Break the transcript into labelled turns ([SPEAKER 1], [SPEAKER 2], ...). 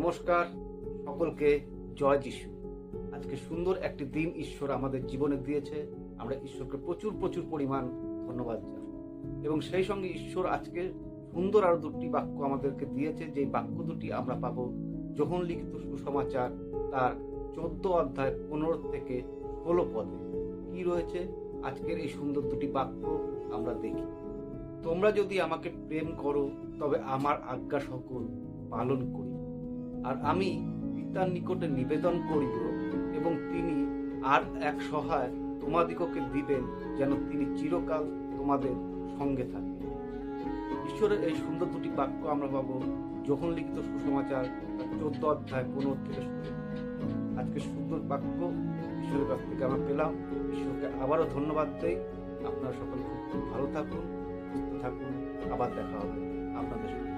[SPEAKER 1] নমস্কার সকলকে, জয় যিশু। আজকে সুন্দর একটি দিন ঈশ্বর আমাদের জীবনে দিয়েছে। আমরা ঈশ্বরকে প্রচুর প্রচুর পরিমাণ ধন্যবাদ জানাই। এবং সেই সঙ্গে ঈশ্বর আজকে সুন্দর আরো দুটি বাক্য আমাদেরকে দিয়েছে, যে বাক্য দুটি আমরা পাবো যোহন লিখিত সুসমাচার তার 14 অধ্যায় 15 থেকে 16 পদে। কি রয়েছে আজকের এই সুন্দর দুটি বাক্য আমরা দেখি। তোমরা যদি আমাকে প্রেম করো তবে আমার আজ্ঞা সকল পালন করি, আর আমি পিতার নিকটে নিবেদন করিব, এবং তিনি আর এক সহায় তোমাদিগকে দিবেন, যেন তিনি চিরকাল তোমাদের সঙ্গে থাকেন। ঈশ্বরের এই সুন্দর দুটি বাক্য আমরা পাবো যোহন লিখিত সুসমাচার 14 অধ্যায় 15 থেকে 16। আজকে সুন্দর বাক্য ঈশ্বরের কাছ থেকে আমরা পেলাম। ঈশ্বরকে আবারও ধন্যবাদ দেই। আপনারা সকলে খুব ভালো থাকুন, সুস্থ থাকুন। আবার দেখা হবে আপনাদের সাথে।